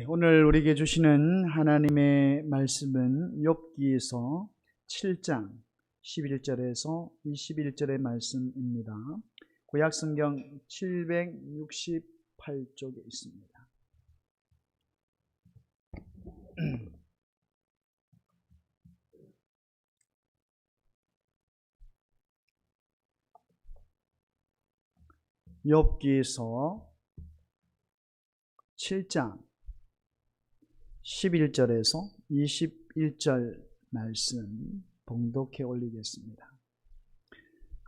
오늘 우리에게 주시는 하나님의 말씀은 욥기에서 7장 11절에서 21절의 말씀입니다. 구약성경 768쪽에 있습니다. 욥기에서 7장 11절에서 21절 말씀 봉독해 올리겠습니다.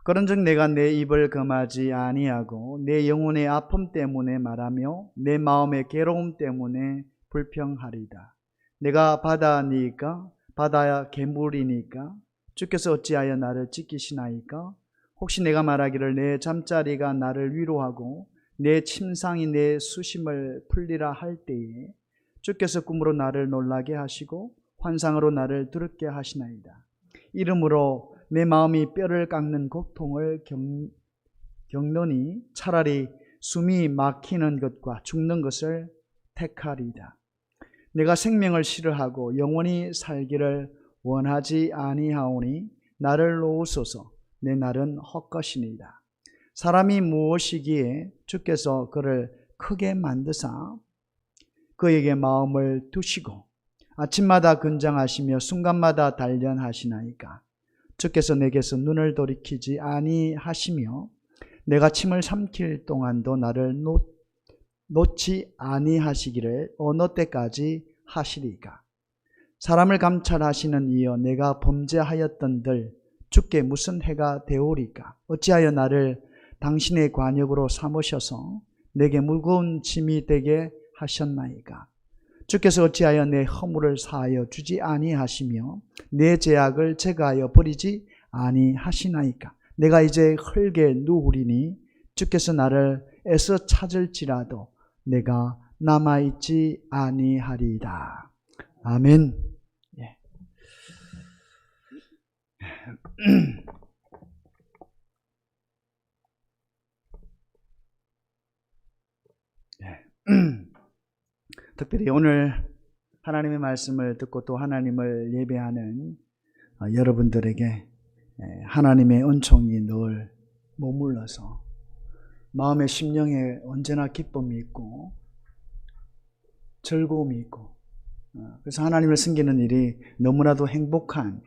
그런즉 내가 내 입을 금하지 아니하고 내 영혼의 아픔 때문에 말하며 내 마음의 괴로움 때문에 불평하리다. 내가 바다니까 바다야 괴물이니까 주께서 어찌하여 나를 지키시나이까? 혹시 내가 말하기를 내 잠자리가 나를 위로하고 내 침상이 내 수심을 풀리라 할 때에 주께서 꿈으로 나를 놀라게 하시고 환상으로 나를 두렵게 하시나이다. 이러므로 내 마음이 뼈를 깎는 고통을 겪노니 차라리 숨이 막히는 것과 죽는 것을 택하리이다. 내가 생명을 싫어하고 영원히 살기를 원하지 아니하오니 나를 놓으소서. 내 날은 헛것이니이다. 사람이 무엇이기에 주께서 그를 크게 만드사 그에게 마음을 두시고 아침마다 근장하시며 순간마다 단련하시나이까? 주께서 내게서 눈을 돌이키지 아니하시며 내가 침을 삼킬 동안도 나를 놓지 아니하시기를 어느 때까지 하시리까? 사람을 감찰하시는 이여 내가 범죄하였던들 주께 무슨 해가 되오리까? 어찌하여 나를 당신의 관역으로 삼으셔서 내게 무거운 짐이 되게 하셨나이까? 주께서 어찌하여 내 허물을 사하여 주지 아니하시며 내 죄악을 제거하여 버리지 아니하시나이까? 내가 이제 흙에 누우리니 주께서 나를 애써 찾을지라도 내가 남아있지 아니하리이다. 아멘. 특별히 오늘 하나님의 말씀을 듣고 또 하나님을 예배하는 여러분들에게 하나님의 은총이 늘 머물러서 마음의 심령에 언제나 기쁨이 있고 즐거움이 있고 그래서 하나님을 섬기는 일이 너무나도 행복한,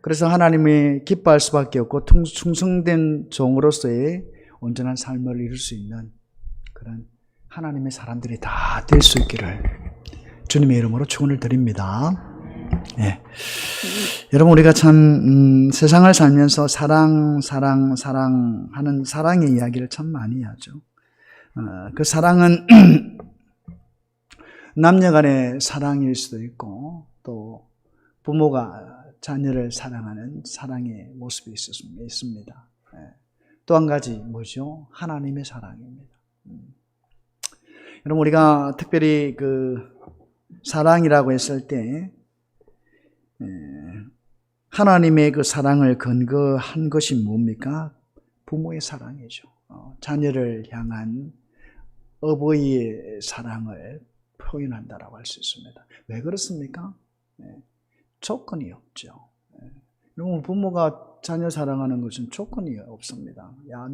그래서 하나님이 기뻐할 수밖에 없고 충성된 종으로서의 온전한 삶을 이룰 수 있는 그런 하나님의 사람들이 다 될 수 있기를 주님의 이름으로 축원을 드립니다. 여러분, 우리가 참 세상을 살면서 사랑 하는 사랑의 이야기를 참 많이 하죠. 그 사랑은 남녀간의 사랑일 수도 있고 또 부모가 자녀를 사랑하는 사랑의 모습이 있습니다. 또 한 가지 뭐죠? 하나님의 사랑입니다. 여러분, 우리가 특별히 그 사랑이라고 했을 때 하나님의 그 사랑을 근거한 것이 뭡니까? 부모의 사랑이죠. 자녀를 향한 어버이의 사랑을 표현한다라고 할 수 있습니다. 왜 그렇습니까? 조건이 없죠. 여러분, 부모가 자녀 사랑하는 것은 조건이 없습니다. 야,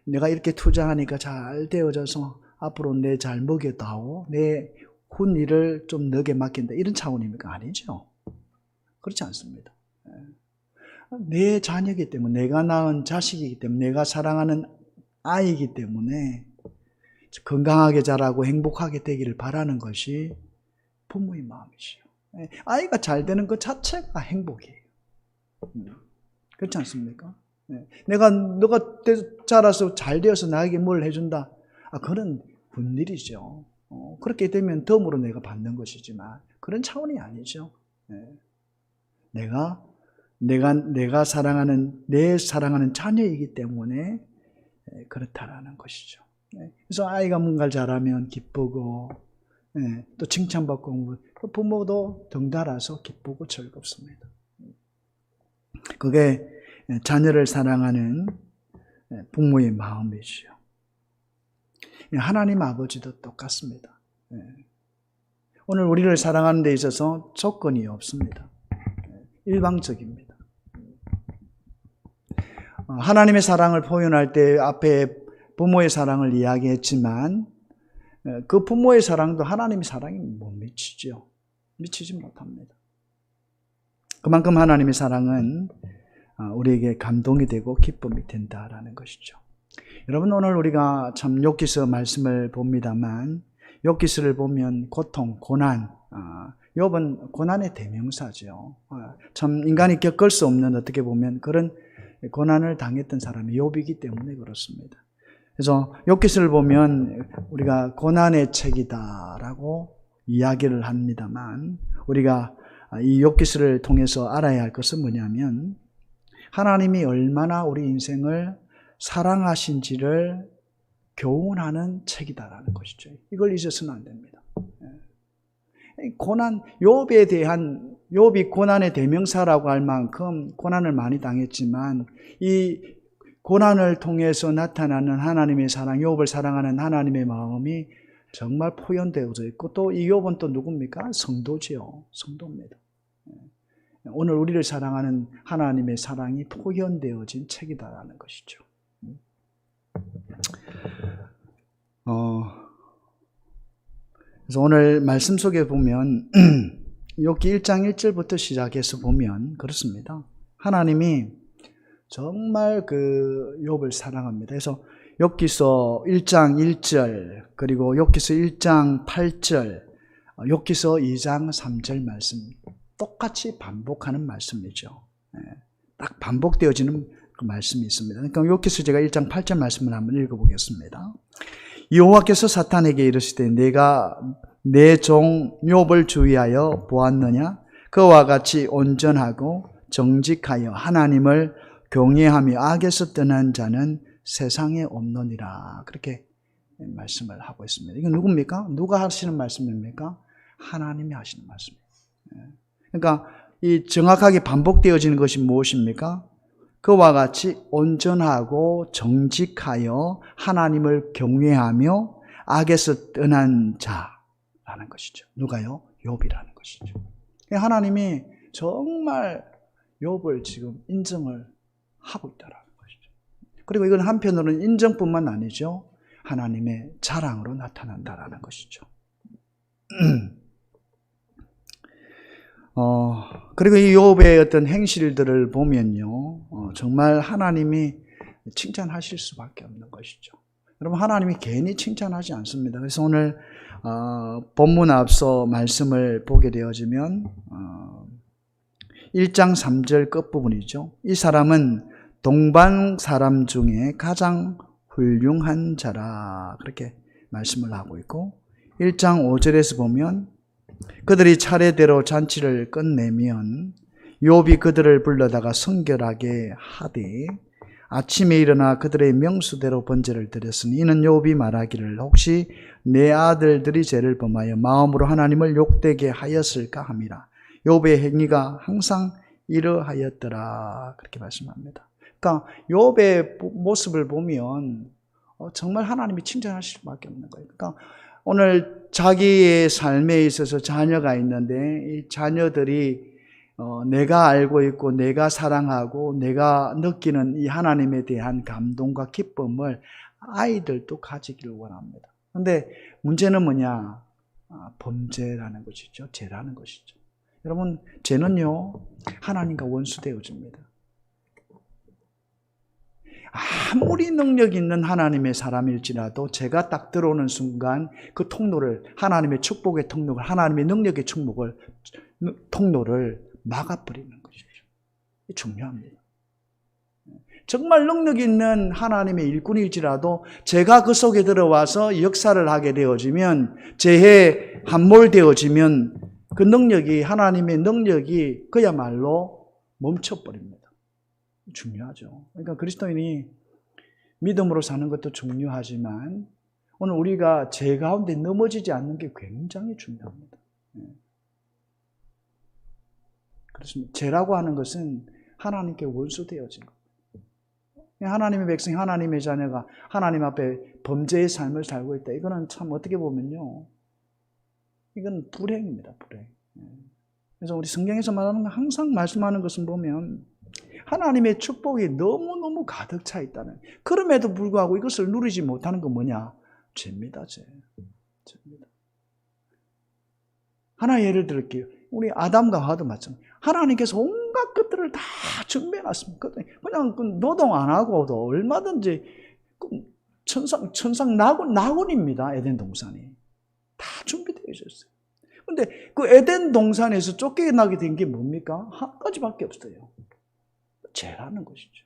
내가 이렇게 투자하니까 잘 되어져서 앞으로 내 잘 먹여다오, 내 훈일을 좀 너게 맡긴다, 이런 차원입니까? 아니죠. 그렇지 않습니다. 내 자녀이기 때문에, 내가 낳은 자식이기 때문에, 내가 사랑하는 아이이기 때문에 건강하게 자라고 행복하게 되기를 바라는 것이 부모의 마음이죠. 아이가 잘 되는 것 자체가 행복이에요. 그렇지 않습니까? 너가 자라서 잘 되어서 나에게 뭘 해준다, 그런 분일이죠. 그렇게 되면 덤으로 내가 받는 것이지만 그런 차원이 아니죠. 내가 사랑하는, 내 사랑하는 자녀이기 때문에 그렇다라는 것이죠. 그래서 아이가 뭔가를 잘하면 기쁘고 또 칭찬받고 부모도 덩달아서 기쁘고 즐겁습니다. 그게 자녀를 사랑하는 부모의 마음이죠. 하나님 아버지도 똑같습니다. 오늘 우리를 사랑하는 데 있어서 조건이 없습니다. 일방적입니다. 하나님의 사랑을 표현할 때 앞에 부모의 사랑을 이야기했지만 그 부모의 사랑도 하나님의 사랑이 못 미치죠. 미치지 못합니다. 그만큼 하나님의 사랑은 우리에게 감동이 되고 기쁨이 된다라는 것이죠. 여러분, 오늘 우리가 참 욥기서 말씀을 봅니다만 욥기서를 보면 고통, 고난, 욥은 고난의 대명사죠. 참 인간이 겪을 수 없는 어떻게 보면 그런 고난을 당했던 사람이 욥이기 때문에 그렇습니다. 그래서 욥기서를 보면 우리가 고난의 책이다라고 이야기를 합니다만 우리가 이 욥기서를 통해서 알아야 할 것은 뭐냐면 하나님이 얼마나 우리 인생을 사랑하신지를 교훈하는 책이다라는 것이죠. 이걸 잊어서는 안 됩니다. 고난, 욥이 고난의 대명사라고 할 만큼 고난을 많이 당했지만 이 고난을 통해서 나타나는 하나님의 사랑, 욥을 사랑하는 하나님의 마음이 정말 표현되어져 있고 또 이 욥은 또 누굽니까? 성도지요. 성도입니다. 오늘 우리를 사랑하는 하나님의 사랑이 표현되어진 책이다라는 것이죠. 그래서 오늘 말씀 속에 보면 욥기 1장 1절부터 시작해서 보면 그렇습니다. 하나님이 정말 그 욥을 사랑합니다. 그래서 욥기서 1장 1절 그리고 욥기서 1장 8절 욥기서 2장 3절 말씀 똑같이 반복하는 말씀이죠. 딱 반복되어지는 그 말씀이 있습니다. 그러니까 욥기서 제가 1장 8절 말씀을 한번 읽어보겠습니다. 여호와께서 사탄에게 이르시되 내가 내 종 욥을 주의하여 보았느냐? 그와 같이 온전하고 정직하여 하나님을 경외하며 악에서 떠난 자는 세상에 없느니라. 그렇게 말씀을 하고 있습니다. 이건 누굽니까? 누가 하시는 말씀입니까? 하나님이 하시는 말씀입니다. 그러니까 이 정확하게 반복되어지는 것이 무엇입니까? 그와 같이 온전하고 정직하여 하나님을 경외하며 악에서 떠난 자라는 것이죠. 누가요? 욥이라는 것이죠. 하나님이 정말 욥을 지금 인정을 하고 있다라는 것이죠. 그리고 이건 한편으로는 인정뿐만 아니죠. 하나님의 자랑으로 나타난다라는 것이죠. 그리고 이 욥의 어떤 행실들을 보면요, 정말 하나님이 칭찬하실 수밖에 없는 것이죠. 여러분, 하나님이 괜히 칭찬하지 않습니다. 그래서 오늘 본문 앞서 말씀을 보게 되어지면 1장 3절 끝부분이죠. 이 사람은 동방 사람 중에 가장 훌륭한 자라 그렇게 말씀을 하고 있고 1장 5절에서 보면 그들이 차례대로 잔치를 끝내면 욥이 그들을 불러다가 성결하게 하되 아침에 일어나 그들의 명수대로 번제를 드렸으니 이는 욥이 말하기를 혹시 내 아들들이 죄를 범하여 마음으로 하나님을 욕되게 하였을까 함이라. 욥의 행위가 항상 이러하였더라 그렇게 말씀합니다. 그러니까 욥의 모습을 보면 정말 하나님이 칭찬하실 수밖에 없는 거예요. 그러니까 오늘 자기의 삶에 있어서 자녀가 있는데 이 자녀들이 내가 알고 있고 내가 사랑하고 내가 느끼는 이 하나님에 대한 감동과 기쁨을 아이들도 가지기를 원합니다. 그런데 문제는 뭐냐? 범죄라는 것이죠. 죄라는 것이죠. 여러분, 죄는요 하나님과 원수되어집니다. 아무리 능력 있는 하나님의 사람일지라도 죄가 딱 들어오는 순간 그 통로를 하나님의 축복의 통로를 하나님의 능력의 통로를 막아버리는 것이죠. 중요합니다. 정말 능력 있는 하나님의 일꾼일지라도 죄가 그 속에 들어와서 역사를 하게 되어지면 죄에 함몰되어지면 그 능력이 하나님의 능력이 그야말로 멈춰버립니다. 중요하죠. 그러니까 그리스도인이 믿음으로 사는 것도 중요하지만 오늘 우리가 죄 가운데 넘어지지 않는 게 굉장히 중요합니다. 그렇습니다. 죄라고 하는 것은 하나님께 원수되어진 겁니다. 하나님의 백성, 하나님의 자녀가 하나님 앞에 범죄의 삶을 살고 있다. 이거는 참 어떻게 보면요, 이건 불행입니다. 불행. 그래서 우리 성경에서 말하는 건 항상 말씀하는 것은 보면 하나님의 축복이 너무너무 가득 차 있다는, 그럼에도 불구하고 이것을 누리지 못하는 건 뭐냐? 죄입니다. 죄입니다. 하나 예를 들을게요. 우리 아담과 하와도 마찬가지. 하나님께서 온갖 것들을 다 준비해놨습니다. 그냥 노동 안 하고도 얼마든지 천상 낙원입니다. 에덴 동산이 다 준비되어 있었어요. 근데 그 에덴 동산에서 쫓겨나게 된 게 뭡니까? 한 가지밖에 없어요. 죄라는 것이죠.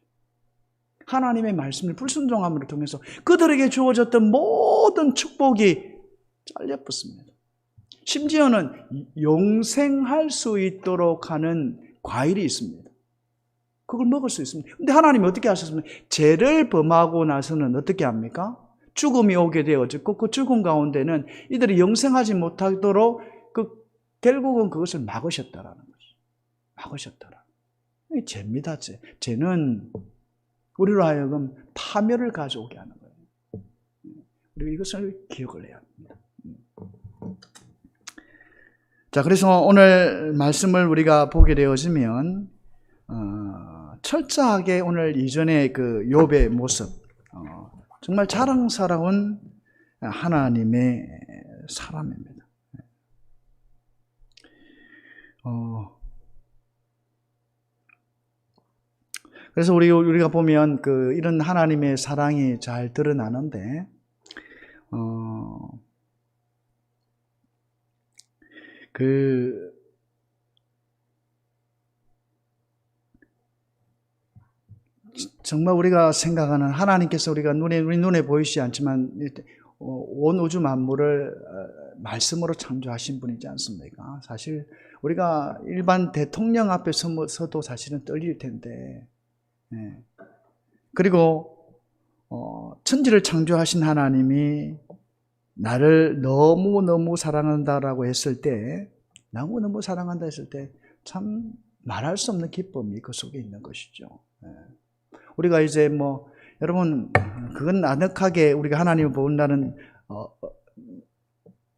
하나님의 말씀을 불순종함으로 통해서 그들에게 주어졌던 모든 축복이 잘려붙습니다. 심지어는 영생할 수 있도록 하는 과일이 있습니다. 그걸 먹을 수 있습니다. 근데 하나님이 어떻게 하셨습니까? 죄를 범하고 나서는 어떻게 합니까? 죽음이 오게 되어졌고 그 죽음 가운데는 이들이 영생하지 못하도록 결국은 그것을 막으셨다라는 거죠. 막으셨다라. 이 죄입니다. 죄는 우리로 하여금 파멸을 가져오게 하는 거예요. 그리고 이것을 기억을 해야 합니다. 자, 그래서 오늘 말씀을 우리가 보게 되어지면 철저하게 오늘 이전의 그 욥의 모습, 정말 자랑스러운 하나님의 사람입니다. 그래서 우리가 보면 이런 하나님의 사랑이 잘 드러나는데, 정말 우리가 생각하는 하나님께서 우리 눈에 보이지 않지만 온 우주 만물을 말씀으로 창조하신 분이지 않습니까? 사실 우리가 일반 대통령 앞에 서도 사실은 떨릴 텐데, 그리고 천지를 창조하신 하나님이 나를 너무너무 사랑한다라고 했을 때, 너무너무 사랑한다 했을 때 참 말할 수 없는 기쁨이 그 속에 있는 것이죠. 우리가 이제 여러분, 그건 아늑하게 우리가 하나님을 본다는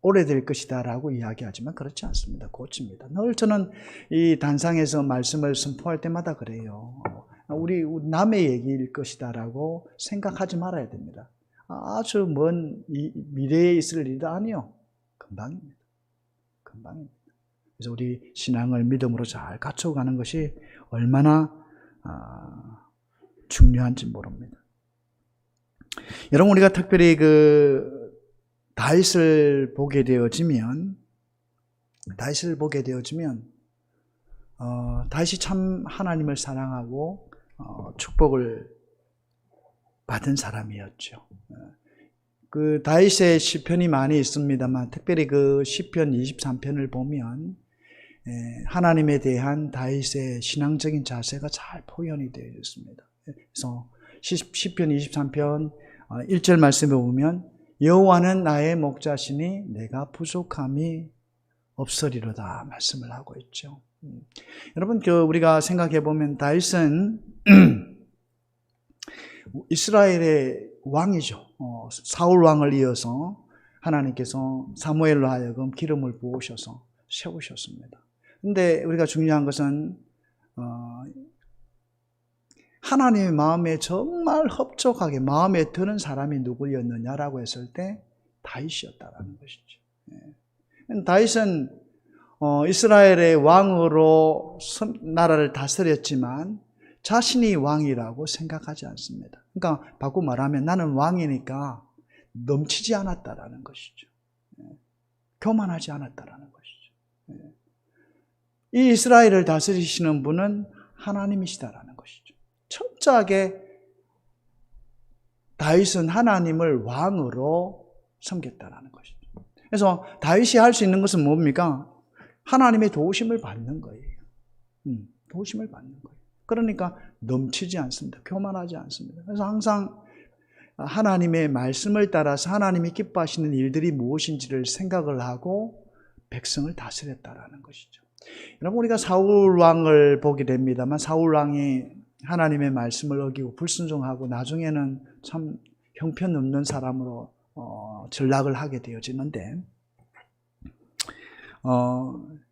오래될 것이다 라고 이야기하지만 그렇지 않습니다. 고칩니다. 늘 저는 이 단상에서 말씀을 선포할 때마다 그래요. 우리 남의 얘기일 것이다 라고 생각하지 말아야 됩니다. 아주 먼 미래에 있을 일도 아니요. 금방입니다. 금방입니다. 그래서 우리 신앙을 믿음으로 잘 갖춰가는 것이 얼마나 중요한지 모릅니다. 여러분, 우리가 특별히 다윗을 보게 되어지면 다윗이 참 하나님을 사랑하고 축복을 받은 사람이었죠. 다윗의 시편이 많이 있습니다만 특별히 시편 23편을 보면 하나님에 대한 다윗의 신앙적인 자세가 잘 표현이 되어 있습니다. 그래서 시편 23편 1절 말씀에 보면 여호와는 나의 목자시니 내가 부족함이 없으리로다 말씀을 하고 있죠. 여러분, 우리가 생각해 보면 다윗은 이스라엘의 왕이죠. 사울 왕을 이어서 하나님께서 사무엘로 하여금 기름을 부으셔서 세우셨습니다. 근데 우리가 중요한 것은 하나님의 마음에 정말 흡족하게 마음에 드는 사람이 누구였느냐라고 했을 때 다윗이었다라는 것이죠. 다윗은 이스라엘의 왕으로 나라를 다스렸지만 자신이 왕이라고 생각하지 않습니다. 그러니까 바꾸고 말하면 나는 왕이니까 넘치지 않았다라는 것이죠. 교만하지 않았다라는 것이죠. 이 이스라엘을 다스리시는 분은 하나님이시다라는 것이죠. 철저하게 다윗은 하나님을 왕으로 섬겼다라는 것이죠. 그래서 다윗이 할 수 있는 것은 뭡니까? 하나님의 도우심을 받는 거예요. 도우심을 받는 거예요. 그러니까 넘치지 않습니다. 교만하지 않습니다. 그래서 항상 하나님의 말씀을 따라서 하나님이 기뻐하시는 일들이 무엇인지를 생각을 하고 백성을 다스렸다라는 것이죠. 여러분, 우리가 사울 왕을 보게 됩니다만 사울 왕이 하나님의 말씀을 어기고 불순종하고 나중에는 참 형편없는 사람으로 전락을 하게 되어지는데,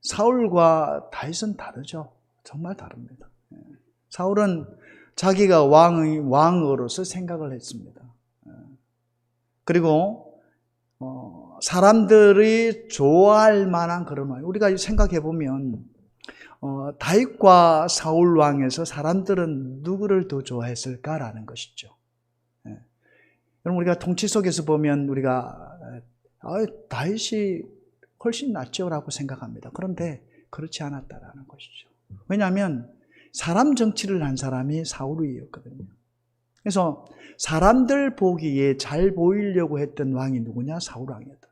사울과 다윗은 다르죠. 정말 다릅니다. 사울은 자기가 왕으로서 생각을 했습니다. 그리고 사람들이 좋아할 만한 그런 왕. 우리가 생각해 보면 다윗과 사울 왕에서 사람들은 누구를 더 좋아했을까라는 것이죠. 여러분, 우리가 통치 속에서 보면 우리가 다윗이 훨씬 낫죠라고 생각합니다. 그런데 그렇지 않았다라는 것이죠. 왜냐하면 사람 정치를 한 사람이 사울이었거든요. 그래서 사람들 보기에 잘 보이려고 했던 왕이 누구냐? 사울 왕이었다.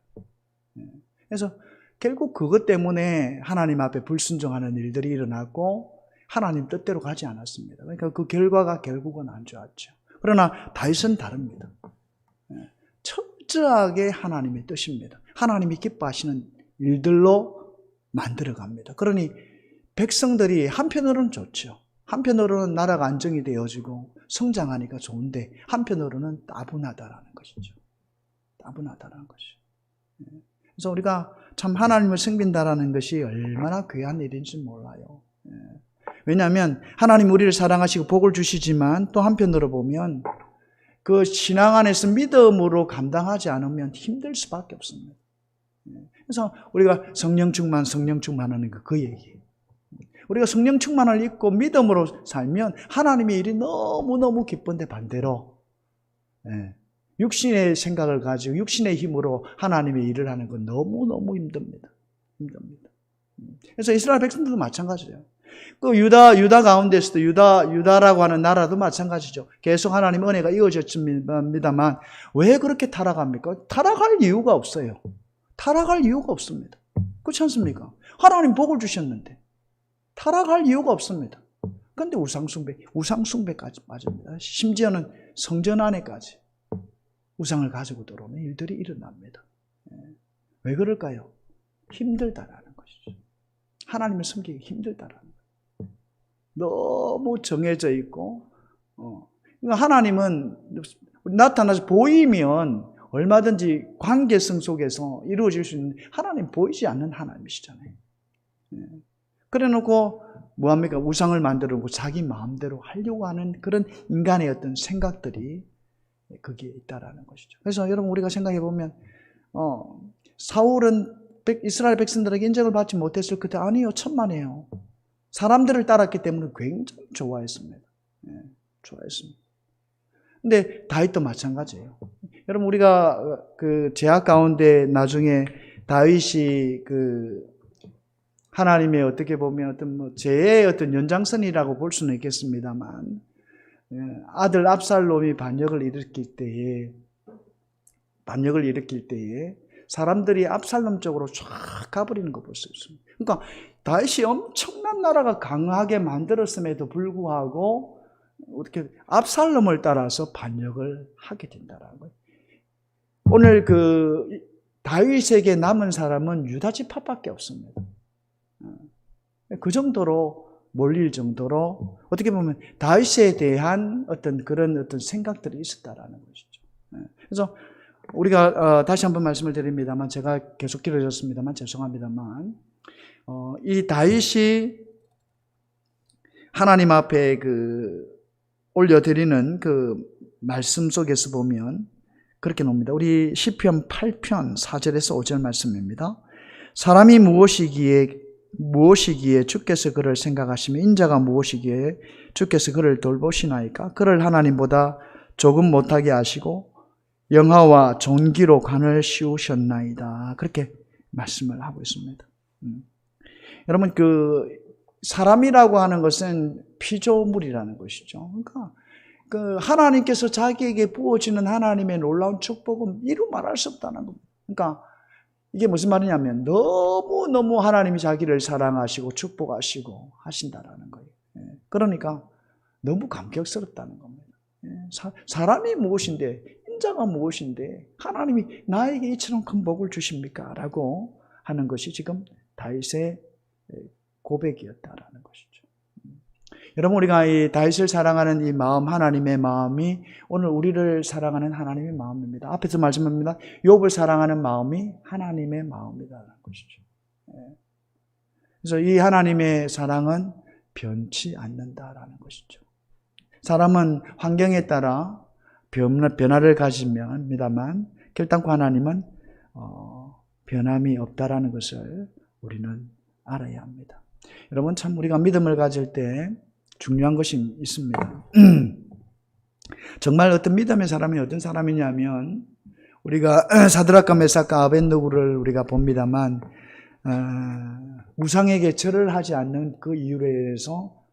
그래서 결국 그것 때문에 하나님 앞에 불순종하는 일들이 일어났고 하나님 뜻대로 가지 않았습니다. 그러니까 그 결과가 결국은 안 좋았죠. 그러나 다윗은 다릅니다. 철저하게 하나님의 뜻입니다. 하나님이 기뻐하시는 일들로 만들어갑니다. 그러니 백성들이 한편으로는 좋죠. 한편으로는 나라가 안정이 되어지고 성장하니까 좋은데 한편으로는 따분하다라는 것이죠. 따분하다라는 것이죠. 그래서 우리가 참 하나님을 섬긴다라는 것이 얼마나 귀한 일인지 몰라요. 왜냐하면 하나님 우리를 사랑하시고 복을 주시지만 또 한편으로 보면 그 신앙 안에서 믿음으로 감당하지 않으면 힘들 수밖에 없습니다. 그래서 우리가 성령 충만하는 그 얘기예요. 우리가 성령 충만을 입고 믿음으로 살면 하나님의 일이 너무너무 기쁜데 반대로 육신의 생각을 가지고 육신의 힘으로 하나님의 일을 하는 건 너무너무 힘듭니다. 그래서 이스라엘 백성들도 마찬가지예요. 그 유다 가운데서도 유다라고 하는 나라도 마찬가지죠. 계속 하나님 은혜가 이어졌습니다만 왜 그렇게 타락합니까? 타락할 이유가 없어요. 타락할 이유가 없습니다. 그렇지 않습니까? 하나님 복을 주셨는데 타락할 이유가 없습니다. 그런데 우상숭배까지 빠집니다. 심지어는 성전 안에까지 우상을 가지고 들어오는 일들이 일어납니다. 왜 그럴까요? 힘들다라는 것이죠. 하나님을 섬기기 힘들다라는 거예요. 너무 정해져 있고 그러니까 하나님은 나타나서 보이면 얼마든지 관계성 속에서 이루어질 수 있는 하나님 보이지 않는 하나님이시잖아요. 그래놓고 뭐합니까? 우상을 만들고 자기 마음대로 하려고 하는 그런 인간의 어떤 생각들이 거기에 있다라는 것이죠. 그래서 여러분 우리가 생각해 보면 사울은 이스라엘 백성들에게 인정을 받지 못했을 그때 아니요, 천만에요. 사람들을 따랐기 때문에 굉장히 좋아했습니다. 좋아했습니다. 근데 다윗도 마찬가지예요. 여러분 우리가 그 제약 가운데 나중에 다윗이 그 하나님의 어떻게 보면 어떤 죄의 어떤 연장선이라고 볼 수는 있겠습니다만 아들 압살롬이 반역을 일으킬 때에 사람들이 압살롬 쪽으로 쫙 가버리는 거 볼 수 있습니다. 그러니까 다윗이 엄청난 나라가 강하게 만들었음에도 불구하고 어떻게 압살롬을 따라서 반역을 하게 된다는 거예요. 오늘 그 다윗에게 남은 사람은 유다 지파밖에 없습니다. 그 정도로 몰릴 정도로 어떻게 보면 다윗에 대한 어떤 그런 어떤 생각들이 있었다라는 것이죠. 그래서 우리가 다시 한번 말씀을 드립니다만 제가 계속 길어졌습니다만 죄송합니다만 이 다윗이 하나님 앞에 그 올려드리는 그 말씀 속에서 보면 그렇게 나옵니다. 우리 시편 8편 4절에서 5절 말씀입니다. 사람이 무엇이기에 주께서 그를 생각하시며 인자가 무엇이기에 주께서 그를 돌보시나이까? 그를 하나님보다 조금 못하게 하시고 영화와 존귀로 관을 씌우셨나이다. 그렇게 말씀을 하고 있습니다. 여러분 그 사람이라고 하는 것은 피조물이라는 것이죠. 그러니까 그 하나님께서 자기에게 부어지는 하나님의 놀라운 축복은 이루 말할 수 없다는 겁니다. 그러니까 이게 무슨 말이냐면 너무너무 하나님이 자기를 사랑하시고 축복하시고 하신다라는 거예요. 그러니까 너무 감격스럽다는 겁니다. 사람이 무엇인데 인자가 무엇인데 하나님이 나에게 이처럼 큰 복을 주십니까? 라고 하는 것이 지금 다윗의 고백이었다라는 것이죠. 여러분 우리가 이 다윗을 사랑하는 이 마음 하나님의 마음이 오늘 우리를 사랑하는 하나님의 마음입니다. 앞에서 말씀합니다. 욥을 사랑하는 마음이 하나님의 마음이라는 것이죠. 그래서 이 하나님의 사랑은 변치 않는다라는 것이죠. 사람은 환경에 따라 변화를 가집니다만 결단코 하나님은 변함이 없다라는 것을 우리는 알아야 합니다. 여러분, 참 우리가 믿음을 가질 때 중요한 것이 있습니다. 정말 어떤 믿음의 사람이 어떤 사람이냐면, 우리가 사드락과 메삭과 아벳느고를 우리가 봅니다만, 우상에게 절을 하지 않는 그 이유로 해서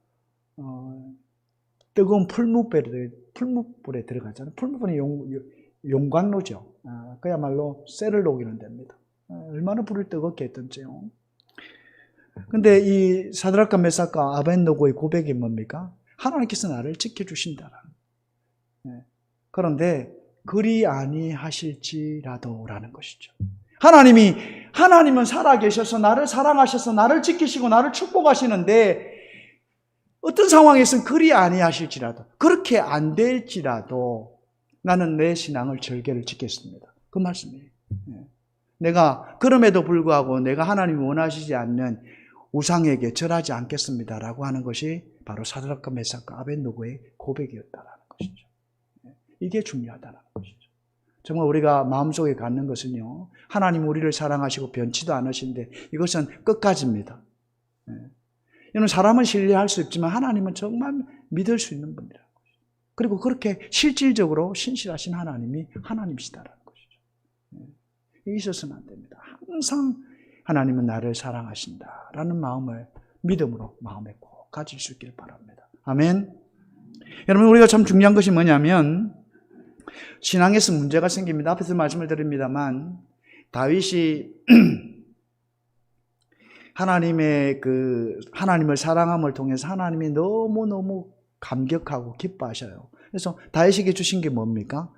뜨거운 풀무불에 들어가잖아요. 풀무불이 용광로죠. 그야말로 쇠를 녹이는 데입니다. 얼마나 불을 뜨겁게 했던지요. 근데 이 사드락과 메삭과 아벳느고의 고백이 뭡니까? 하나님께서 나를 지켜주신다라는. 그런데 그리 아니하실지라도라는 것이죠. 하나님은 살아계셔서 나를 사랑하셔서 나를 지키시고 나를 축복하시는데, 어떤 상황에서는 그리 아니하실지라도, 그렇게 안 될지라도 나는 내 신앙을 절개를 지켰습니다. 그 말씀이에요. 내가 그럼에도 불구하고 내가 하나님이 원하시지 않는 우상에게 절하지 않겠습니다라고 하는 것이 바로 사드락과 메삭과 아벳느고의 고백이었다라는 것이죠. 이게 중요하다는 것이죠. 정말 우리가 마음속에 갖는 것은요, 하나님 우리를 사랑하시고 변치도 않으신데 이것은 끝까지입니다. 이는 사람은 신뢰할 수 있지만 하나님은 정말 믿을 수 있는 분이라는 것이죠. 그리고 그렇게 실질적으로 신실하신 하나님이 하나님이시다라는 것이죠. 있어서는 안 됩니다. 항상 하나님은 나를 사랑하신다라는 마음을 믿음으로 마음에 꼭 가질 수 있기를 바랍니다. 아멘. 여러분, 우리가 참 중요한 것이 뭐냐면, 신앙에서 문제가 생깁니다. 앞에서 말씀을 드립니다만, 다윗이 하나님을 사랑함을 통해서 하나님이 너무너무 감격하고 기뻐하셔요. 그래서 다윗에게 주신 게 뭡니까?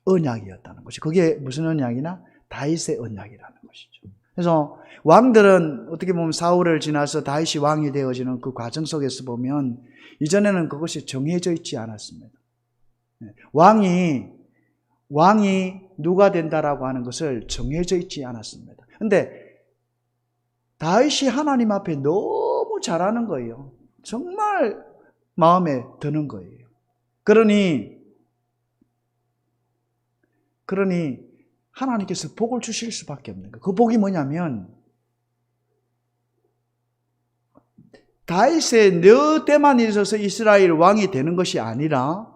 언약이었다는 것이. 그게 무슨 언약이나? 다윗의 언약이라는 것이죠. 그래서 왕들은 어떻게 보면 사울을 지나서 다윗이 왕이 되어지는 그 과정 속에서 보면 이전에는 그것이 정해져 있지 않았습니다. 왕이 누가 된다라고 하는 것을 정해져 있지 않았습니다. 그런데 다윗이 하나님 앞에 너무 잘하는 거예요. 정말 마음에 드는 거예요. 그러니 하나님께서 복을 주실 수밖에 없는 거예요. 그 복이 뭐냐면, 다윗의 너 때만 있어서 이스라엘 왕이 되는 것이 아니라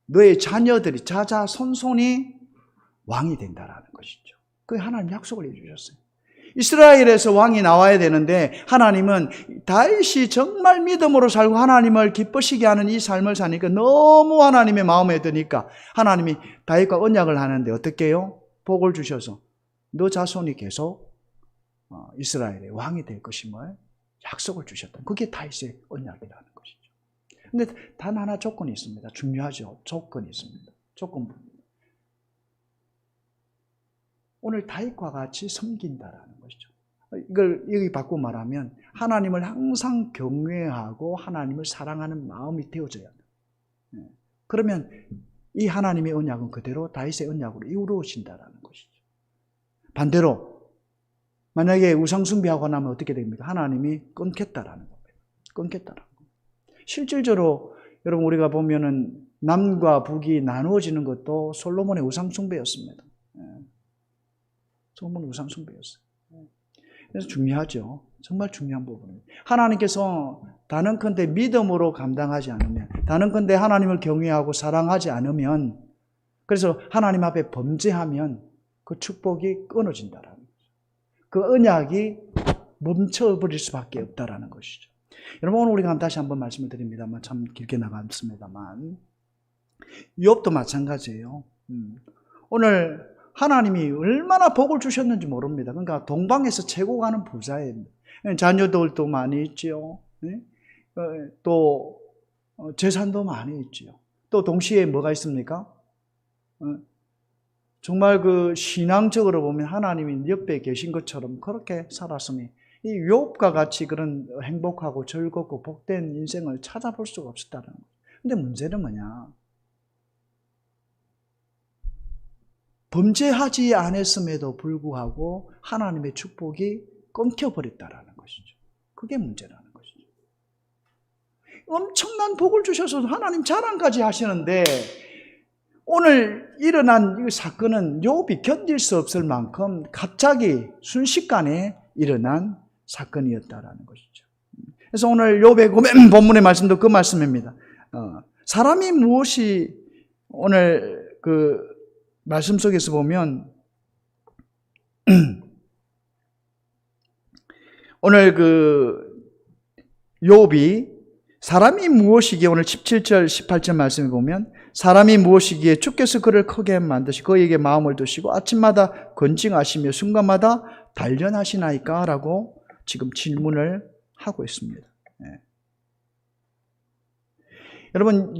너의 자녀들이 자자손손이 왕이 된다라는 것이죠. 그게 하나님 약속을 해주셨어요. 이스라엘에서 왕이 나와야 되는데 하나님은 다윗이 정말 믿음으로 살고 하나님을 기쁘시게 하는 이 삶을 사니까 너무 하나님의 마음에 드니까 하나님이 다윗과 언약을 하는데 어떻게 해요? 복을 주셔서 너 자손이 계속 이스라엘의 왕이 될 것임을 약속을 주셨다. 그게 다윗의 언약이라는 것이죠. 그런데 단 하나 조건이 있습니다. 중요하죠. 조건이 있습니다. 조건부입니다. 오늘 다윗과 같이 섬긴다라는 것이죠. 이걸 여기 바꾸고 말하면 하나님을 항상 경외하고 하나님을 사랑하는 마음이 되어져야 돼요. 그러면 이 하나님의 언약은 그대로 다윗의 언약으로 이루어진다라는 것이죠. 반대로 만약에 우상숭배하고 나면 어떻게 됩니까? 하나님이 끊겠다라는 겁니다. 끊겠다라는 겁니다. 실질적으로 여러분 우리가 보면은 남과 북이 나누어지는 것도 솔로몬의 우상숭배였습니다. 솔로몬의 우상숭배였어요. 그래서 중요하죠. 정말 중요한 부분입니다. 하나님께서 단언컨대 믿음으로 감당하지 않으면, 단언컨대 하나님을 경외하고 사랑하지 않으면, 그래서 하나님 앞에 범죄하면 그 축복이 끊어진다라는 거죠. 그 언약이 멈춰버릴 수밖에 없다라는 것이죠. 여러분, 오늘 우리가 다시 한번 말씀을 드립니다만, 참 길게 나갔습니다만, 욥도 마찬가지예요. 오늘 하나님이 얼마나 복을 주셨는지 모릅니다. 그러니까 동방에서 최고 가는 부자예요. 자녀들도 많이 있죠. 또 재산도 많이 있죠. 또 동시에 뭐가 있습니까? 정말 그 신앙적으로 보면 하나님이 옆에 계신 것처럼 그렇게 살았으니 이 욥과 같이 그런 행복하고 즐겁고 복된 인생을 찾아볼 수가 없었다는 거예요. 근데 문제는 뭐냐? 범죄하지 않았음에도 불구하고 하나님의 축복이 끊겨버렸다라는 것이죠. 그게 문제라는 것이죠. 엄청난 복을 주셔서 하나님 자랑까지 하시는데 오늘 일어난 이 사건은 욥이 견딜 수 없을 만큼 갑자기 순식간에 일어난 사건이었다라는 것이죠. 그래서 오늘 욥의 본문의 말씀도 그 말씀입니다. 사람이 무엇이 오늘 그 말씀 속에서 보면 오늘 그 욥이 사람이 무엇이기에 오늘 17절 18절 말씀에 보면 사람이 무엇이기에 주께서 그를 크게 만드시고 그에게 마음을 두시고 아침마다 건징하시며 순간마다 단련하시나이까? 라고 지금 질문을 하고 있습니다. 네. 여러분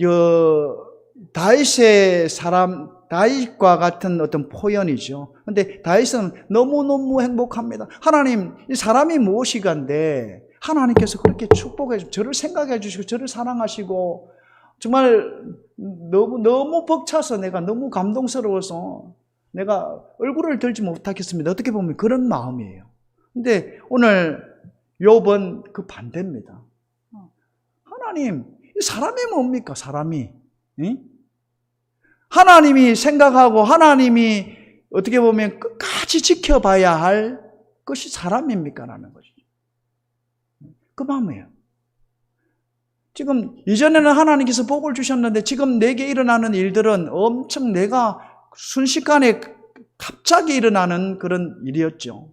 다윗과 같은 어떤 표현이죠. 그런데 다윗은 너무너무 행복합니다. 하나님, 이 사람이 무엇이간데 하나님께서 그렇게 축복해 주시고 저를 생각해 주시고 저를 사랑하시고 정말 너무 벅차서 내가 너무 감동스러워서 내가 얼굴을 들지 못하겠습니다. 어떻게 보면 그런 마음이에요. 근데 오늘 욥은 그 반대입니다. 하나님, 사람이 뭡니까? 사람이. 응? 하나님이 생각하고 하나님이 어떻게 보면 끝까지 지켜봐야 할 것이 사람입니까? 라는 것이죠. 그 마음이에요. 지금 이전에는 하나님께서 복을 주셨는데 지금 내게 일어나는 일들은 엄청 내가 순식간에 갑자기 일어나는 그런 일이었죠.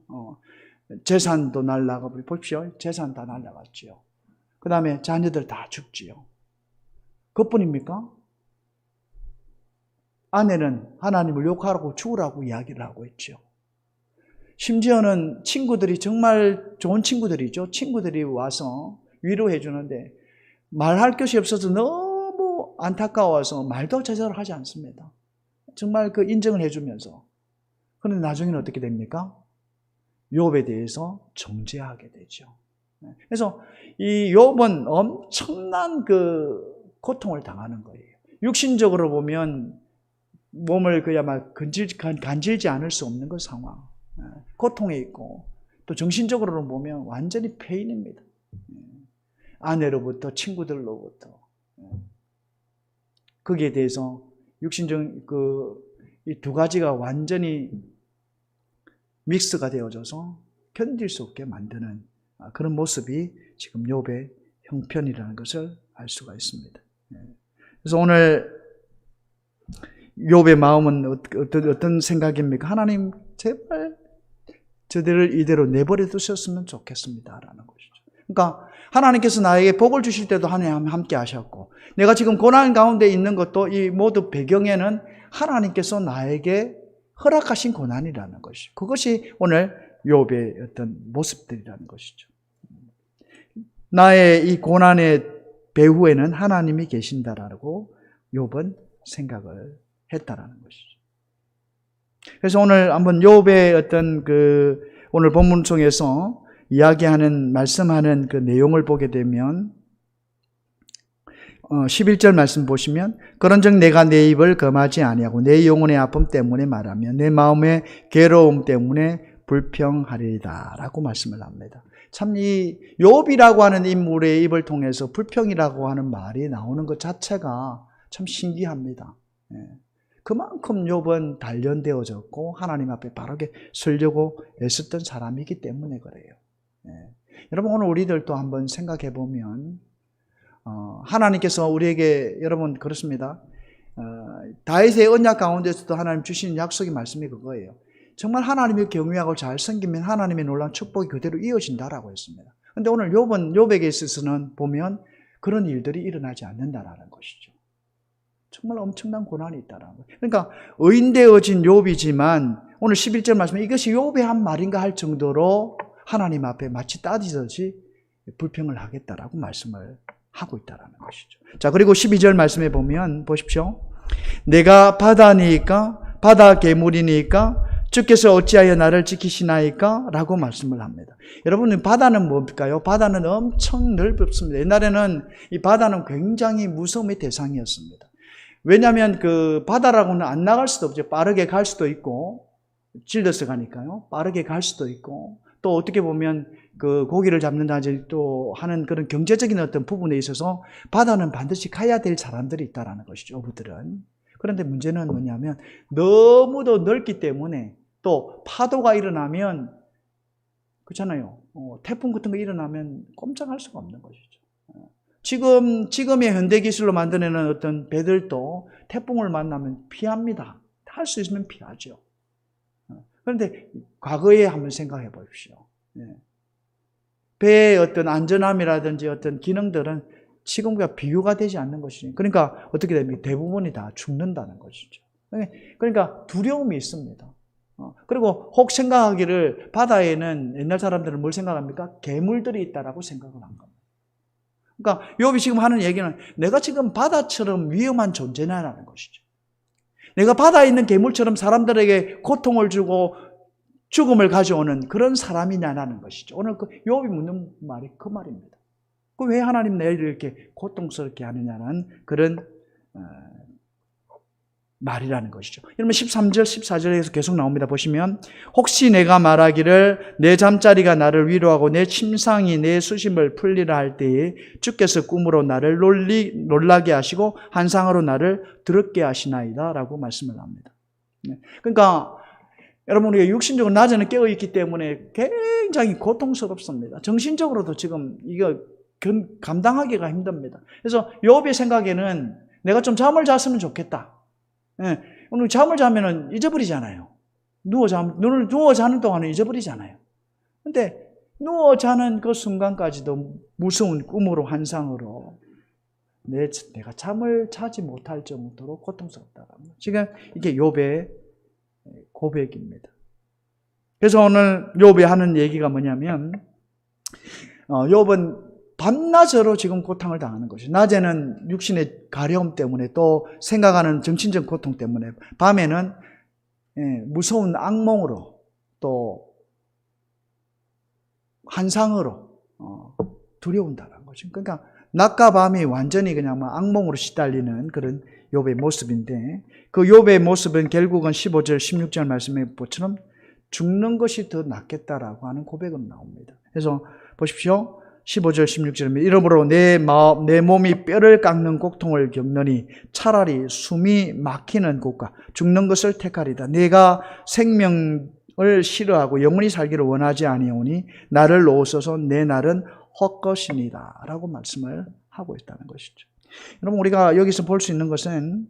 재산도 날라가 보십시오. 재산 다 날라갔지요. 그 다음에 자녀들 다 죽지요. 그것뿐입니까? 아내는 하나님을 욕하라고 죽으라고 이야기를 하고 있죠. 심지어는 친구들이 정말 좋은 친구들이죠. 친구들이 와서 위로해 주는데 말할 것이 없어서 너무 안타까워서 말도 제대로 하지 않습니다. 정말 그 인정을 해주면서. 그런데 나중에는 어떻게 됩니까? 욥에 대해서 정죄하게 되죠. 그래서 이 욥은 엄청난 그 고통을 당하는 거예요. 육신적으로 보면 몸을 그야말로 간질지 않을 수 없는 그 상황. 고통에 있고 또 정신적으로는 보면 완전히 폐인입니다. 아내로부터 친구들로부터 거기에 대해서 육신적 이 두 가지가 완전히 믹스가 되어져서 견딜 수 없게 만드는 그런 모습이 지금 욥의 형편이라는 것을 알 수가 있습니다. 그래서 오늘 욥의 마음은 어떤 생각입니까? 하나님 제발 저들을 이대로 내버려 두셨으면 좋겠습니다라는 것이죠. 그러니까 하나님께서 나에게 복을 주실 때도 하나님 함께 하셨고 내가 지금 고난 가운데 있는 것도 이 모두 배경에는 하나님께서 나에게 허락하신 고난이라는 것이죠. 그것이 오늘 욥의 어떤 모습들이라는 것이죠. 나의 이 고난의 배후에는 하나님이 계신다라고 욥은 생각을 했다라는 것이죠. 그래서 오늘 한번 욥의 어떤 오늘 본문 중에서 이야기하는 말씀하는 그 내용을 보게 되면 11절 말씀 보시면 그런즉 내가 내 입을 금하지 아니하고 내 영혼의 아픔 때문에 말하며 내 마음의 괴로움 때문에 불평하리이다 라고 말씀을 합니다. 참 이 욥이라고 하는 인물의 입을 통해서 불평이라고 하는 말이 나오는 것 자체가 참 신기합니다. 그만큼 욥은 단련되어졌고 하나님 앞에 바르게 서려고 애썼던 사람이기 때문에 그래요. 여러분 오늘 우리들도 한번 생각해 보면 하나님께서 우리에게 여러분 그렇습니다. 다윗의 언약 가운데서도 하나님 주시는 약속의 말씀이 그거예요. 정말 하나님을 경외하고 잘 섬기면 하나님의 놀라운 축복이 그대로 이어진다라고 했습니다. 그런데 오늘 욥에게 있어서는 보면 그런 일들이 일어나지 않는다라는 것이죠. 정말 엄청난 고난이 있다라는 거예요. 그러니까 의인되어진 욥이지만 오늘 11절 말씀에 이것이 욥의 한 말인가 할 정도로 하나님 앞에 마치 따지듯이 불평을 하겠다라고 말씀을 하고 있다라는 것이죠. 자, 그리고 12절 말씀에 보면 보십시오. 내가 바다니까 바다 괴물이니까 주께서 어찌하여 나를 지키시나이까? 라고 말씀을 합니다. 여러분, 바다는 뭡니까요? 바다는 엄청 넓습니다. 옛날에는 이 바다는 굉장히 무서움의 대상이었습니다. 왜냐하면 그 바다라고는 안 나갈 수도 없죠. 빠르게 갈 수도 있고, 질러서 가니까요. 빠르게 갈 수도 있고, 또 어떻게 보면 그 고기를 잡는다든지 또 하는 그런 경제적인 어떤 부분에 있어서 바다는 반드시 가야 될 사람들이 있다라는 것이죠. 어부들은. 그런데 문제는 뭐냐면 너무도 넓기 때문에 또 파도가 일어나면 그렇잖아요. 태풍 같은 거 일어나면 꼼짝할 수가 없는 것이죠. 지금의 현대 기술로 만들어내는 어떤 배들도 태풍을 만나면 피합니다. 할 수 있으면 피하죠. 그런데 과거에 한번 생각해 보십시오. 배의 어떤 안전함이라든지 어떤 기능들은 지금과 비교가 되지 않는 것이죠. 그러니까 어떻게 됩니까? 대부분이 다 죽는다는 것이죠. 그러니까 두려움이 있습니다. 그리고 혹 생각하기를 바다에는 옛날 사람들은 뭘 생각합니까? 괴물들이 있다라고 생각을 한 겁니다. 그러니까 욥이 지금 하는 얘기는 내가 지금 바다처럼 위험한 존재냐라는 것이죠. 내가 바다에 있는 괴물처럼 사람들에게 고통을 주고 죽음을 가져오는 그런 사람이냐라는 것이죠. 오늘 그 욥이 묻는 말이 그 말입니다. 왜 하나님 나를 이렇게 고통스럽게 하느냐는 그런 말이라는 것이죠. 여러분 13절, 14절에서 계속 나옵니다. 보시면 혹시 내가 말하기를 내 잠자리가 나를 위로하고 내 침상이 내 수심을 풀리라 할 때에 주께서 꿈으로 나를 놀라게 하시고 환상으로 나를 드럽게 하시나이다 라고 말씀을 합니다. 그러니까 여러분 우리가 육신적으로 낮에는 깨어있기 때문에 굉장히 고통스럽습니다. 정신적으로도 지금 이거 감당하기가 힘듭니다. 그래서 욥의 생각에는 내가 좀 잠을 잤으면 좋겠다. 오늘 잠을 자면은 잊어버리잖아요. 눈을 누워 자는 동안은 잊어버리잖아요. 근데 누워 자는 그 순간까지도 무서운 꿈으로 환상으로 내가 잠을 자지 못할 정도로 고통스럽다고 합니다. 지금 이게 욥의 고백입니다. 그래서 오늘 욥이 하는 얘기가 뭐냐면 욥은 밤낮으로 지금 고통을 당하는 것이죠. 낮에는 육신의 가려움 때문에 또 생각하는 정신적 고통 때문에 밤에는 무서운 악몽으로 또 환상으로 두려운다는 거죠. 그러니까 낮과 밤이 완전히 그냥 악몽으로 시달리는 그런 욥의 모습인데 그 욥의 모습은 결국은 15절, 16절 말씀의 것처럼 죽는 것이 더 낫겠다라고 하는 고백은 나옵니다. 그래서 보십시오. 15절, 16절입니다. 이러므로 내 몸이 뼈를 깎는 고통을 겪느니 차라리 숨이 막히는 곳과 죽는 것을 택하리다. 내가 생명을 싫어하고 영원히 살기를 원하지 아니오니 나를 놓으소서 내 날은 헛것이니라 라고 말씀을 하고 있다는 것이죠. 여러분 우리가 여기서 볼 수 있는 것은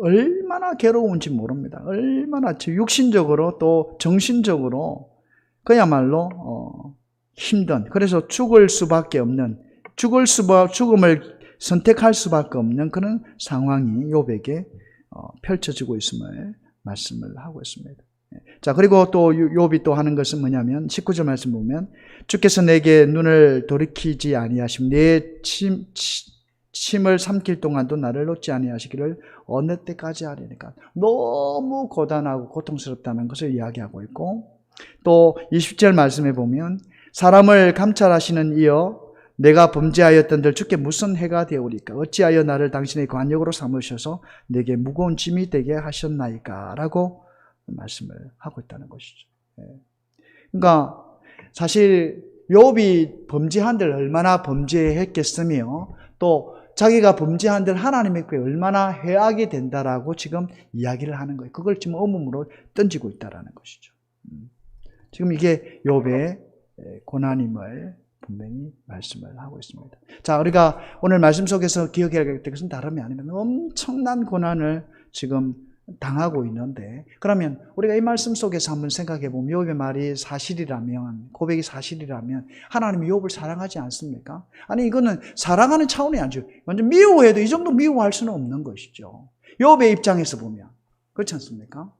얼마나 괴로운지 모릅니다. 얼마나 육신적으로 또 정신적으로 그야말로 힘든, 그래서 죽을 수밖에 없는, 죽음을 선택할 수밖에 없는 그런 상황이 욥에게 펼쳐지고 있음을 말씀을 하고 있습니다. 자, 그리고 또 욥이 또 하는 것은 뭐냐면 19절 말씀 보면 주께서 내게 눈을 돌이키지 아니하시면 내 침을 삼킬 동안도 나를 놓지 아니하시기를 어느 때까지 하리니까 너무 고단하고 고통스럽다는 것을 이야기하고 있고 또 20절 말씀에 보면 사람을 감찰하시는 이여 내가 범죄하였던들 주께 무슨 해가 되오리까 어찌하여 나를 당신의 관역으로 삼으셔서 내게 무거운 짐이 되게 하셨나이까 라고 말씀을 하고 있다는 것이죠. 그러니까 사실 욥이 범죄한들 얼마나 범죄했겠으며 또 자기가 범죄한들 하나님께 얼마나 해악이 된다라고 지금 이야기를 하는 거예요. 그걸 지금 의문으로 던지고 있다라는 것이죠. 지금 이게 욥의 고난임을 분명히 말씀을 하고 있습니다. 자, 우리가 오늘 말씀 속에서 기억해야 될 것은 다름이 아니면 엄청난 고난을 지금 당하고 있는데 그러면 우리가 이 말씀 속에서 한번 생각해 보면 욥의 말이 사실이라면 고백이 사실이라면 하나님이 욥을 사랑하지 않습니까? 아니 이거는 사랑하는 차원이 아니죠. 완전 미워해도 이 정도 미워할 수는 없는 것이죠. 욥의 입장에서 보면 그렇지 않습니까?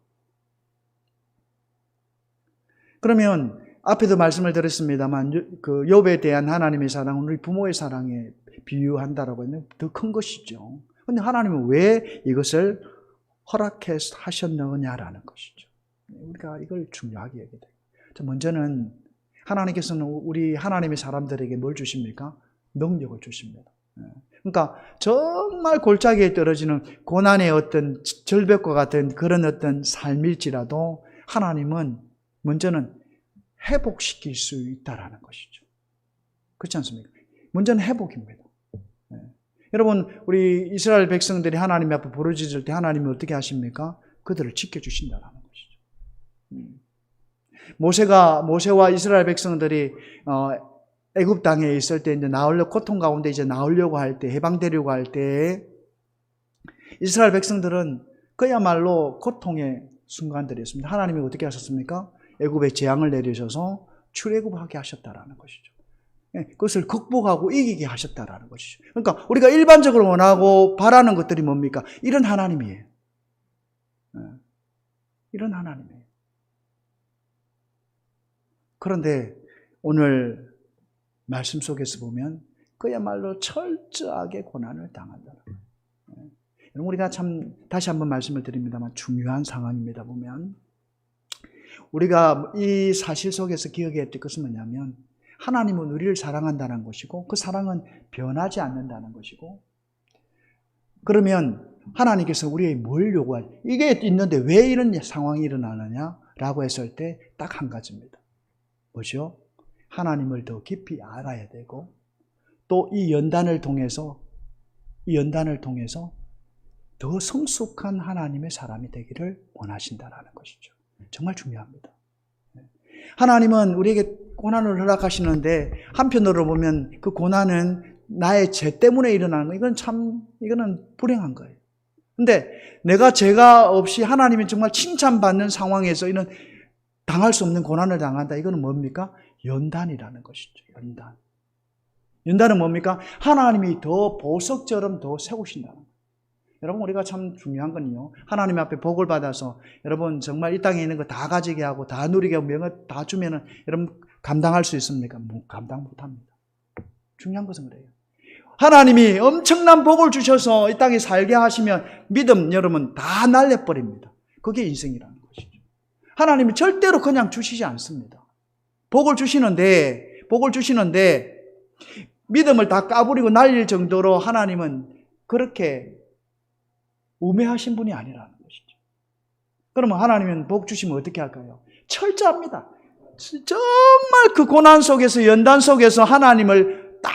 그러면 앞에도 말씀을 드렸습니다만 그 욥에 대한 하나님의 사랑은 우리 부모의 사랑에 비유한다라고 했는데 더 큰 것이죠. 그런데 하나님은 왜 이것을 허락해서 하셨느냐라는 것이죠. 우리가 이걸 중요하게 얘기해야 돼요. 먼저는 하나님께서는 우리 하나님의 사람들에게 뭘 주십니까? 능력을 주십니다. 그러니까 정말 골짜기에 떨어지는 고난의 어떤 절벽과 같은 그런 어떤 삶일지라도 하나님은 먼저는 회복시킬 수 있다라는 것이죠. 그렇지 않습니까? 먼저는 회복입니다. 네. 여러분, 우리 이스라엘 백성들이 하나님 앞에 부르짖을 때 하나님이 어떻게 하십니까? 그들을 지켜주신다는 것이죠. 모세와 이스라엘 백성들이 애굽 땅에 있을 때 이제 고통 가운데 이제 나오려고 할 때, 해방되려고 할 때, 이스라엘 백성들은 그야말로 고통의 순간들이었습니다. 하나님이 어떻게 하셨습니까? 애굽에 재앙을 내리셔서 출애굽하게 하셨다라는 것이죠. 그것을 극복하고 이기게 하셨다라는 것이죠. 그러니까 우리가 일반적으로 원하고 바라는 것들이 뭡니까? 이런 하나님이에요. 이런 하나님이에요. 그런데 오늘 말씀 속에서 보면 그야말로 철저하게 고난을 당한다는 거예요. 우리가 참 다시 한번 말씀을 드립니다만 중요한 상황입니다. 보면 우리가 이 사실 속에서 기억해야 될 것은 뭐냐면 하나님은 우리를 사랑한다는 것이고 그 사랑은 변하지 않는다는 것이고, 그러면 하나님께서 우리에게 뭘 요구할, 이게 있는데 왜 이런 상황이 일어나느냐라고 했을 때 딱 한 가지입니다. 뭐죠? 하나님을 더 깊이 알아야 되고 또 이 연단을 통해서 더 성숙한 하나님의 사람이 되기를 원하신다라는 것이죠. 정말 중요합니다. 하나님은 우리에게 고난을 허락하시는데 한편으로 보면 그 고난은 나의 죄 때문에 일어나는 거, 이거는 불행한 거예요. 근데 내가 죄가 없이 하나님이 정말 칭찬받는 상황에서 이런 당할 수 없는 고난을 당한다. 이거는 뭡니까? 연단이라는 것이죠. 연단은 뭡니까? 하나님이 더 보석처럼 더 세우신다는 거예요. 여러분, 우리가 참 중요한 건요, 하나님 앞에 복을 받아서 여러분 정말 이 땅에 있는 거 다 가지게 하고 다 누리게 하고 명예 다 주면은 여러분 감당할 수 있습니까? 감당 못합니다. 중요한 것은 그래요. 하나님이 엄청난 복을 주셔서 이 땅에 살게 하시면 믿음 여러분 다 날려버립니다. 그게 인생이라는 것이죠. 하나님이 절대로 그냥 주시지 않습니다. 복을 주시는데 믿음을 다 까부리고 날릴 정도로 하나님은 그렇게 우매하신 분이 아니라는 것이죠. 그러면 하나님은 복 주시면 어떻게 할까요? 철저합니다. 정말 그 고난 속에서, 연단 속에서 하나님을 딱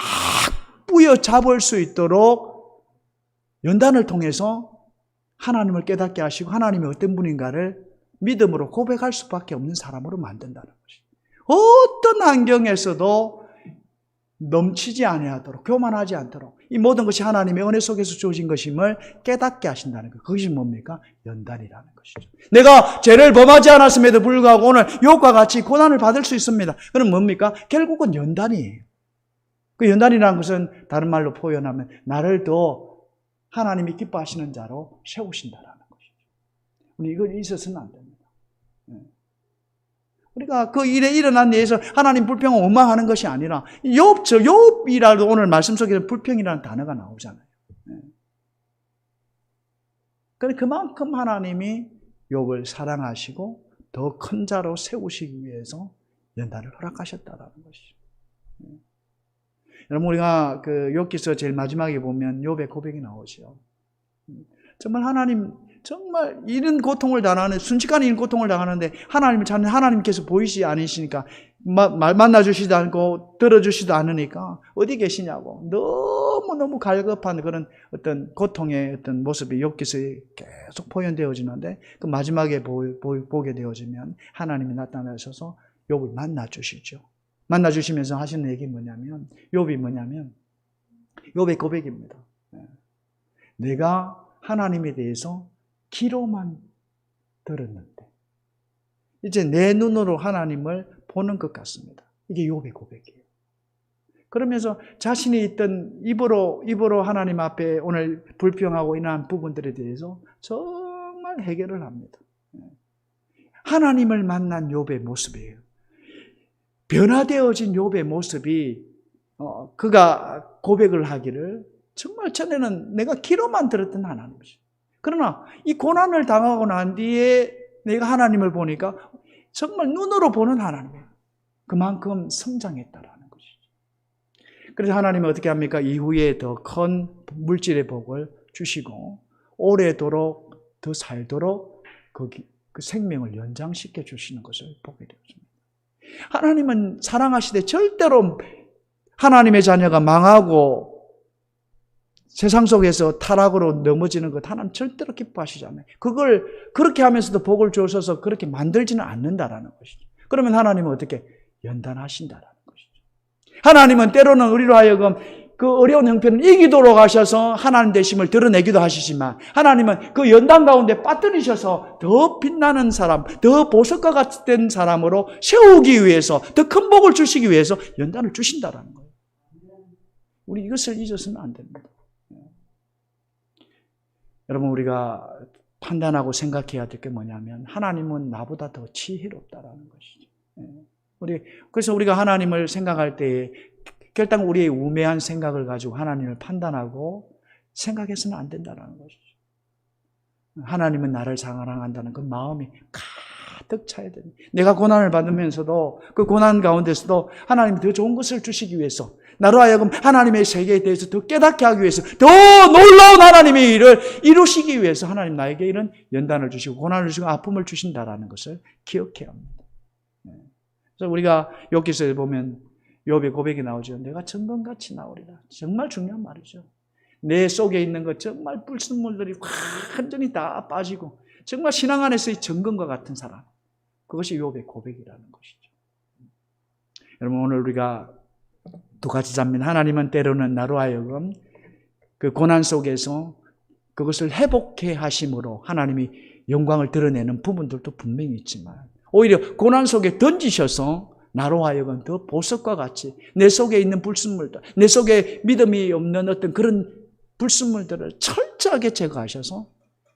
부여잡을 수 있도록 연단을 통해서 하나님을 깨닫게 하시고 하나님이 어떤 분인가를 믿음으로 고백할 수밖에 없는 사람으로 만든다는 것이죠. 어떤 환경에서도 넘치지 아니하도록, 교만하지 않도록 이 모든 것이 하나님의 은혜 속에서 주어진 것임을 깨닫게 하신다는 것. 그것이 뭡니까? 연단이라는 것이죠. 내가 죄를 범하지 않았음에도 불구하고 오늘 욕과 같이 고난을 받을 수 있습니다. 그럼 뭡니까? 결국은 연단이에요. 그 연단이라는 것은 다른 말로 표현하면 나를 더 하나님이 기뻐하시는 자로 세우신다라는 것이죠. 우리 이건 있어서는 안 됩니다. 우리가 그 일에 일어난 데에서 하나님 불평을 원망하는 것이 아니라 욥이라도 오늘 말씀 속에서 불평이라는 단어가 나오잖아요. 그만큼 하나님이 욥을 사랑하시고 더 큰 자로 세우시기 위해서 연단을 허락하셨다라는 것이죠. 여러분, 우리가 그 욥기서 제일 마지막에 보면 욥의 고백이 나오죠. 정말 하나님, 정말 이런 고통을 당하는, 순식간에 이런 고통을 당하는데 하나님을 찾는 하나님께서 보이지 않으시니까, 만나주시지도 않고 들어주시지도 않으니까 어디 계시냐고 너무너무 갈급한 그런 어떤 고통의 어떤 모습이 욥기서에 계속 표현되어지는데, 그 마지막에 보게 되어지면 하나님이 나타나셔서 욥을 만나주시죠. 만나주시면서 하시는 얘기 뭐냐면, 욥의 고백입니다. 내가 하나님에 대해서 귀로만 들었는데 이제 내 눈으로 하나님을 보는 것 같습니다. 이게 욥의 고백이에요. 그러면서 자신이 있던 입으로 하나님 앞에 오늘 불평하고 인한 부분들에 대해서 정말 해결을 합니다. 하나님을 만난 욥의 모습이에요. 변화되어진 욥의 모습이 그가 고백을 하기를, 정말 전에는 내가 귀로만 들었던 하나님이지, 그러나 이 고난을 당하고 난 뒤에 내가 하나님을 보니까 정말 눈으로 보는 하나님이에요. 그만큼 성장했다라는 것이죠. 그래서 하나님은 어떻게 합니까? 이후에 더 큰 물질의 복을 주시고 오래도록 더 살도록 그 생명을 연장시켜 주시는 것을 보게 되었습니다. 하나님은 사랑하시되 절대로 하나님의 자녀가 망하고 세상 속에서 타락으로 넘어지는 것 하나님 절대로 기뻐하시지 않아요. 그걸 그렇게 하면서도 복을 주셔서 그렇게 만들지는 않는다라는 것이죠. 그러면 하나님은 어떻게 연단하신다라는 것이죠. 하나님은 때로는 우리로 하여금 그 어려운 형편을 이기도록 하셔서 하나님 되심을 드러내기도 하시지만 하나님은 그 연단 가운데 빠뜨리셔서 더 빛나는 사람, 더 보석과 같은 사람으로 세우기 위해서 더 큰 복을 주시기 위해서 연단을 주신다라는 거예요. 우리 이것을 잊어서는 안 됩니다. 여러분, 우리가 판단하고 생각해야 될 게 뭐냐면 하나님은 나보다 더 지혜롭다라는 것이죠. 그래서 우리가 하나님을 생각할 때에 결단 우리의 우매한 생각을 가지고 하나님을 판단하고 생각해서는 안 된다는 것이죠. 하나님은 나를 사랑한다는 그 마음이 가득 차야 됩니다. 내가 고난을 받으면서도 그 고난 가운데서도 하나님이 더 좋은 것을 주시기 위해서 나로 하여금 하나님의 세계에 대해서 더 깨닫게 하기 위해서 더 놀라운 하나님의 일을 이루시기 위해서 하나님 나에게 이런 연단을 주시고 고난을 주시고 아픔을 주신다라는 것을 기억해야 합니다. 그래서 우리가 욥기서에 보면 욥의 고백이 나오죠. 내가 정금같이 나오리라. 정말 중요한 말이죠. 내 속에 있는 것 정말 불순물들이 완전히 다 빠지고 정말 신앙 안에서의 정금과 같은 사람. 그것이 욥의 고백이라는 것이죠. 여러분, 오늘 우리가 두 가지 잡니다. 하나님은 때로는 나로 하여금 그 고난 속에서 그것을 회복해 하심으로 하나님이 영광을 드러내는 부분들도 분명히 있지만 오히려 고난 속에 던지셔서 나로 하여금 더 보석과 같이 내 속에 있는 불순물들, 내 속에 믿음이 없는 어떤 그런 불순물들을 철저하게 제거하셔서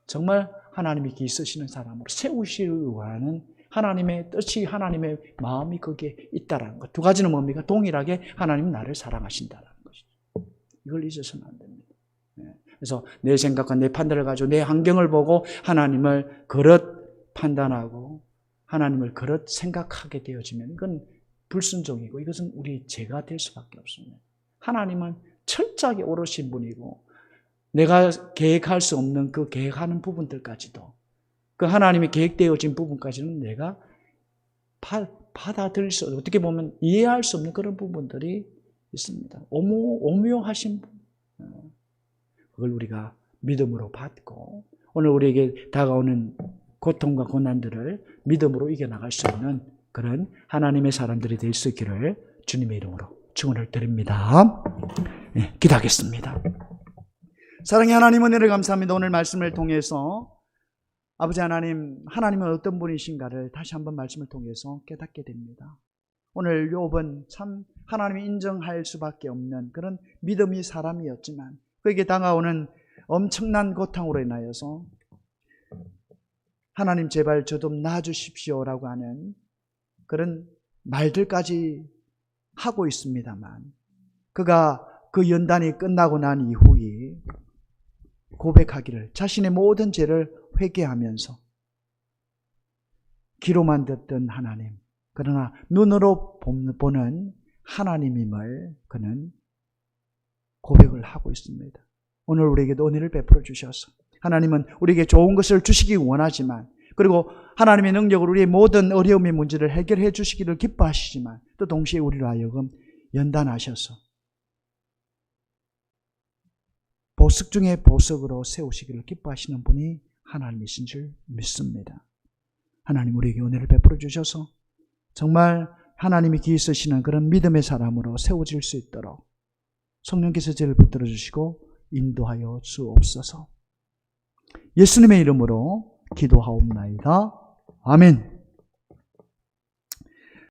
정말 하나님이 기 쓰시는 사람으로 세우시려고 하는 하나님의 뜻이, 하나님의 마음이 거기에 있다는 것. 두 가지는 뭡니까? 동일하게 하나님은 나를 사랑하신다는 것이죠. 이걸 잊어서는 안 됩니다. 그래서 내 생각과 내 판단을 가지고 내 환경을 보고 하나님을 그릇 판단하고 하나님을 그릇 생각하게 되어지면 이건 불순종이고 이것은 우리 죄가 될 수밖에 없습니다. 하나님은 철저하게 오르신 분이고 내가 계획할 수 없는 그 계획하는 부분들까지도 그 하나님이 계획되어진 부분까지는 내가 받아들일 수, 어떻게 보면 이해할 수 없는 그런 부분들이 있습니다. 오묘하신 분. 그걸 우리가 믿음으로 받고 오늘 우리에게 다가오는 고통과 고난들을 믿음으로 이겨나갈 수 있는 그런 하나님의 사람들이 될 수 있기를 주님의 이름으로 축원을 드립니다. 네, 기도하겠습니다. 사랑의 하나님, 은혜를 감사합니다. 오늘 말씀을 통해서 아버지 하나님, 하나님은 어떤 분이신가를 다시 한번 말씀을 통해서 깨닫게 됩니다. 오늘 욥은 참 하나님이 인정할 수밖에 없는 그런 믿음의 사람이었지만 그에게 다가오는 엄청난 고통으로 인하여서 하나님 제발 저 좀 놔주십시오라고 하는 그런 말들까지 하고 있습니다만 그가 그 연단이 끝나고 난 이후에 고백하기를 자신의 모든 죄를 회개하면서 귀로만 듣던 하나님, 그러나 눈으로 보는 하나님임을 그는 고백을 하고 있습니다. 오늘 우리에게도 은혜를 베풀어 주셔서 하나님은 우리에게 좋은 것을 주시기 원하지만 그리고 하나님의 능력으로 우리의 모든 어려움의 문제를 해결해 주시기를 기뻐하시지만 또 동시에 우리로 하여금 연단하셔서 보석 중에 보석으로 세우시기를 기뻐하시는 분이 하나님이신 줄 믿습니다. 하나님 우리에게 은혜를 베풀어 주셔서 정말 하나님이 기 있으시는 그런 믿음의 사람으로 세워질 수 있도록 성령께서 저를 붙들어 주시고 인도하여 주옵소서. 예수님의 이름으로 기도하옵나이다. 아멘.